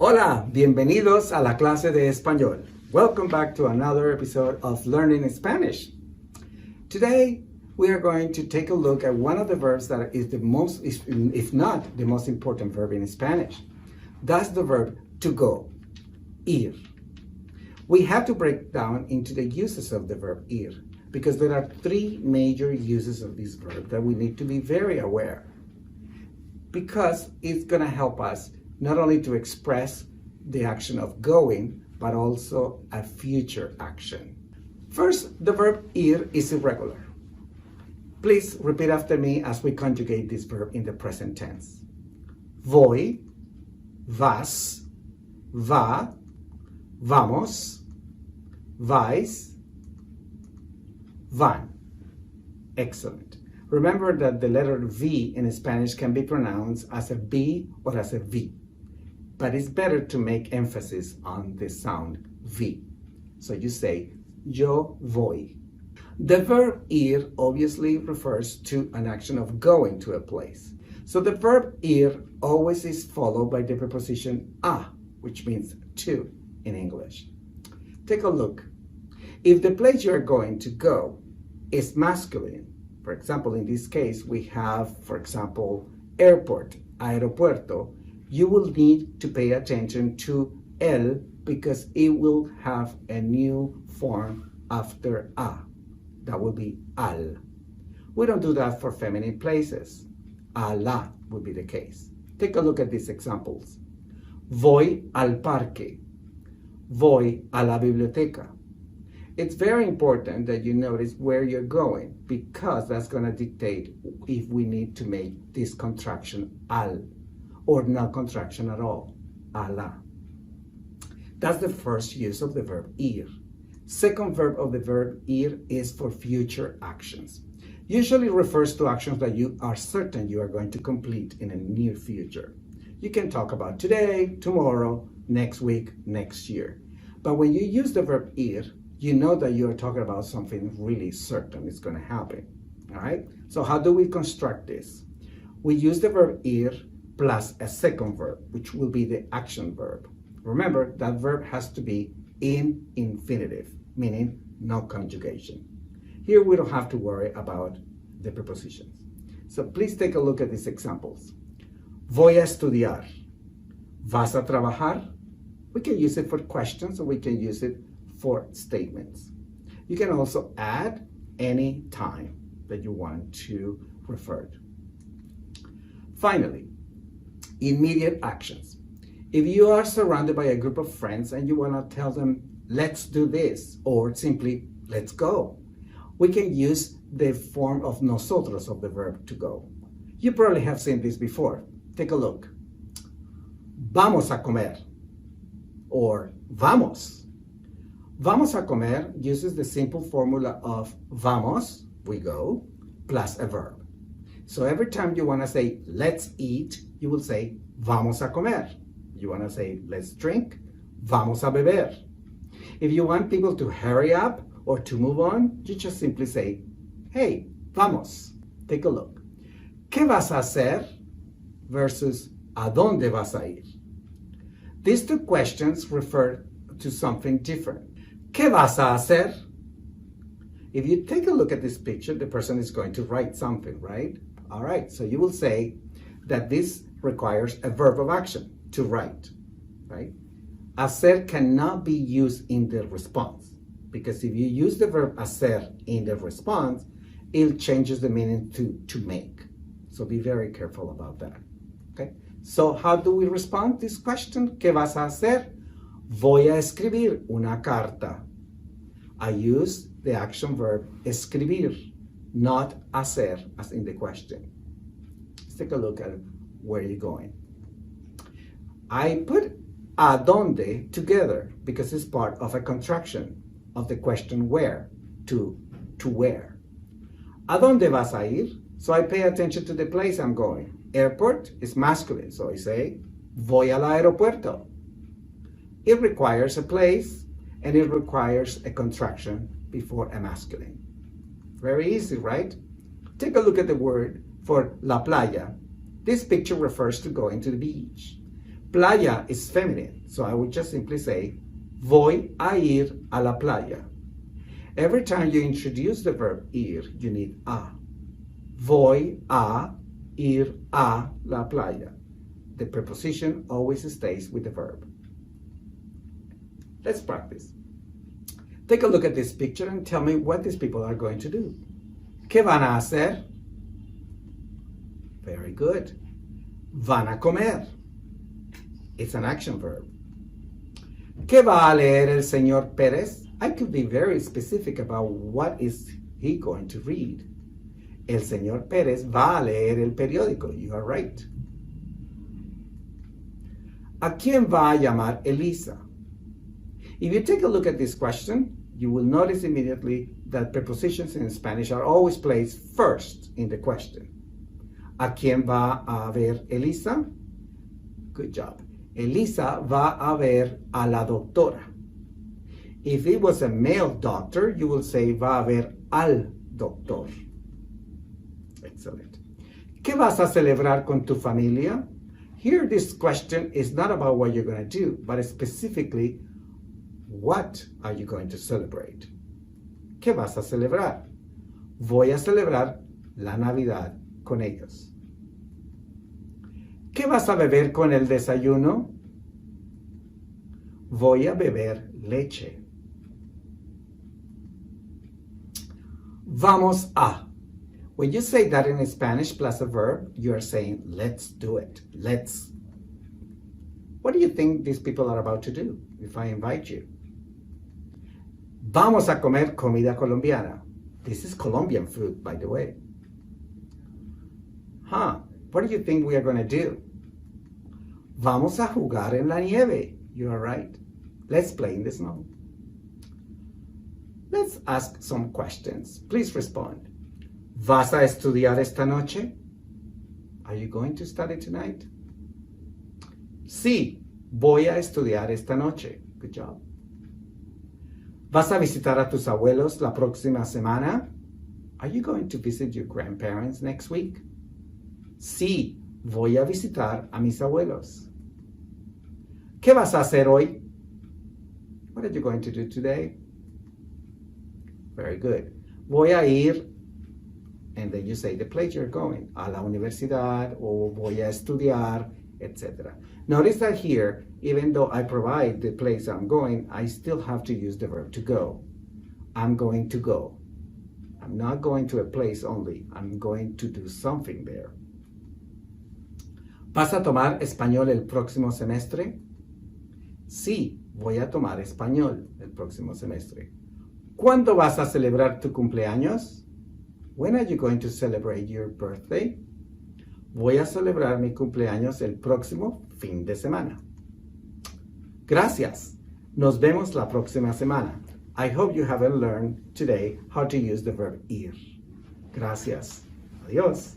Hola, bienvenidos a la clase de español. Welcome back to another episode of Learning Spanish. Today, we are going to take a look at one of the verbs that is the most, if not the most important verb in Spanish. That's the verb to go, ir. We have to break down into the uses of the verb ir because there are three major uses of this verb that we need to be very aware because it's going to help us not only to express the action of going, but also a future action. First, the verb ir is irregular. Please repeat after me as we conjugate this verb in the present tense. Voy, vas, va, vamos, vais, van. Excellent. Remember that the letter V in Spanish can be pronounced as a B or as a V, but it's better to make emphasis on the sound V. So you say, yo voy. The verb ir obviously refers to an action of going to a place. So the verb ir always is followed by the preposition a, which means to in English. Take a look. If the place you are going to go is masculine, for example, in this case, we have, for example, airport, aeropuerto, you will need to pay attention to el because it will have a new form after a. That will be al. We don't do that for feminine places. A la would be the case. Take a look at these examples. Voy al parque. Voy a la biblioteca. It's very important that you notice where you're going because that's going to dictate if we need to make this contraction al or no contraction at all, a la. That's the first use of the verb ir. Second verb of the verb ir is for future actions. Usually refers to actions that you are certain you are going to complete in a near future. You can talk about today, tomorrow, next week, next year. But when you use the verb ir, you know that you're talking about something really certain is going to happen. All right? So how do we construct this? We use the verb ir plus a second verb, which will be the action verb. Remember, that verb has to be in infinitive, meaning no conjugation. Here we don't have to worry about the prepositions. So please take a look at these examples. Voy a estudiar. ¿Vas a trabajar? We can use it for questions or we can use it for statements. You can also add any time that you want to refer to. Finally, immediate actions. If you are surrounded by a group of friends and you want to tell them, let's do this, or simply, let's go, we can use the form of nosotros of the verb to go. You probably have seen this before. Take a look. Vamos a comer, or vamos. Vamos a comer uses the simple formula of vamos, we go, plus a verb. So every time you want to say, let's eat, you will say, vamos a comer. You want to say, let's drink, vamos a beber. If you want people to hurry up or to move on, you just simply say, hey, vamos. Take a look. ¿Qué vas a hacer? Versus, ¿a dónde vas a ir? These two questions refer to something different. ¿Qué vas a hacer? If you take a look at this picture, the person is going to write something, right? All right, so you will say that this requires a verb of action, to write, right? Hacer cannot be used in the response because if you use the verb hacer in the response, it changes the meaning to make. So be very careful about that, okay? So how do we respond to this question? ¿Qué vas a hacer? Voy a escribir una carta. I use the action verb escribir, not hacer as in the question. Let's take a look at where you're going. I put a donde together because it's part of a contraction of the question where, to where. ¿A dónde vas a ir? So I pay attention to the place I'm going. Airport is masculine, so I say, voy al aeropuerto. It requires a place and it requires a contraction before a masculine. Very easy, right? Take a look at the word for la playa. This picture refers to going to the beach. Playa is feminine, so I would just simply say, voy a ir a la playa. Every time you introduce the verb ir, you need a. Voy a ir a la playa. The preposition always stays with the verb. Let's practice. Take a look at this picture and tell me what these people are going to do. ¿Qué van a hacer? Very good. Van a comer. It's an action verb. ¿Qué va a leer el señor Pérez? I could be very specific about what is he going to read. El señor Pérez va a leer el periódico. You are right. ¿A quién va a llamar Elisa? If you take a look at this question, you will notice immediately that prepositions in Spanish are always placed first in the question. ¿A quién va a ver Elisa? Good job. Elisa va a ver a la doctora. If it was a male doctor, you will say va a ver al doctor. Excellent. ¿Qué vas a celebrar con tu familia? Here, this question is not about what you're going to do, but specifically, what are you going to celebrate? ¿Qué vas a celebrar? Voy a celebrar la Navidad con ellos. ¿Qué vas a beber con el desayuno? Voy a beber leche. Vamos a. When you say that in Spanish plus a verb, you are saying, let's do it. Let's. What do you think these people are about to do if I invite you? Vamos a comer comida colombiana. This is Colombian food, by the way. What do you think we are going to do? Vamos a jugar en la nieve. You are right. Let's play in the snow. Let's ask some questions. Please respond. ¿Vas a estudiar esta noche? Are you going to study tonight? Sí, voy a estudiar esta noche. Good job. ¿Vas a visitar a tus abuelos la próxima semana? Are you going to visit your grandparents next week? Sí, voy a visitar a mis abuelos. ¿Qué vas a hacer hoy? What are you going to do today? Very good. Voy a ir, and then you say the place you're going, a la universidad, o voy a estudiar, etc. Notice that here, even though I provide the place I'm going, I still have to use the verb to go. I'm going to go. I'm not going to a place only. I'm going to do something there. ¿Vas a tomar español el próximo semestre? Sí, voy a tomar español el próximo semestre. ¿Cuándo vas a celebrar tu cumpleaños? When are you going to celebrate your birthday? Voy a celebrar mi cumpleaños el próximo fin de semana. Gracias. Nos vemos la próxima semana. I hope you have learned today how to use the verb ir. Gracias. Adiós.